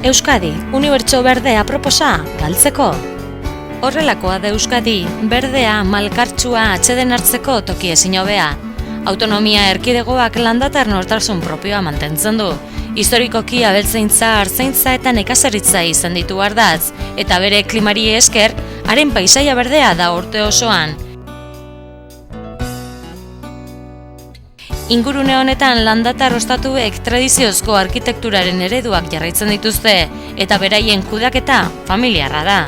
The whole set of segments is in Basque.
Euskadi, unibertso berdea proposa, galtzeko. Horrelakoa da Euskadi, berdea, malkartsua atxeden hartzeko toki ezin hobea. Autonomia erkidegoak landatar nortasun propioa mantentzen du. Historikoki abeltzaintza, artzaintza eta nekazaritza izan ditu ardatz, eta bere klimari esker, haren paisaia berdea da urte osoan. Ingurune honetan landatar ostatuek tradiziozko arkitekturaren ereduak jarraitzen dituzte, eta beraien kudeaketa familiarra da.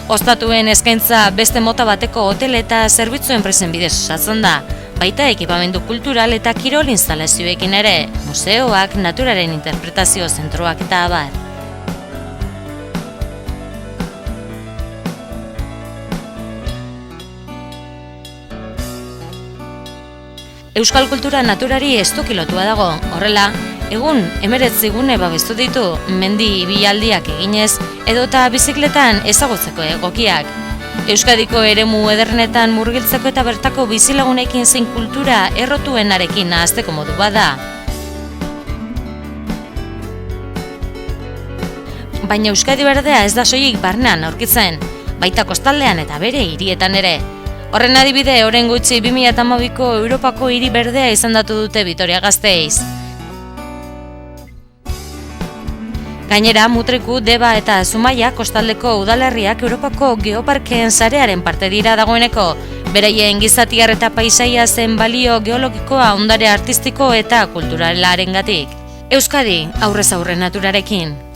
Ostatuen eskaintza beste mota bateko hotel eta zerbitzu enpresen bidez osatzen da, baita ekipamendu kultural eta kirol instalazioekin ere, museoak, naturaren interpretazio zentroak eta abar. Euskal kultura naturari estuki lotua dago, horrela, egun 19 gune babestu ditu, mendi ibilaldiak eginez edota bizikletan ezagutzeko egokiak. Euskadiko eremu edernetan murgiltzeko eta bertako bizilagunekin zein kultura errotuenarekin nahazteko modu bada. Baina Euskadi berdea ez da soilik barnean aurkitzen, baita kostaldean eta bere hirietan ere. Horren adibide, orain gutxi 2012ko Europako hiri berdea izendatu dute Vitoria-Gasteiz. Gainera, Mutriku, Deba eta Zumaia kostaldeko udalerriak Europako geoparkeen sarearen parte dira dagoeneko, beraien gizatiar eta paisaia zen balio geologikoa, ondare artistiko eta kulturalarengatik. Euskadi, aurrez aurre naturarekin.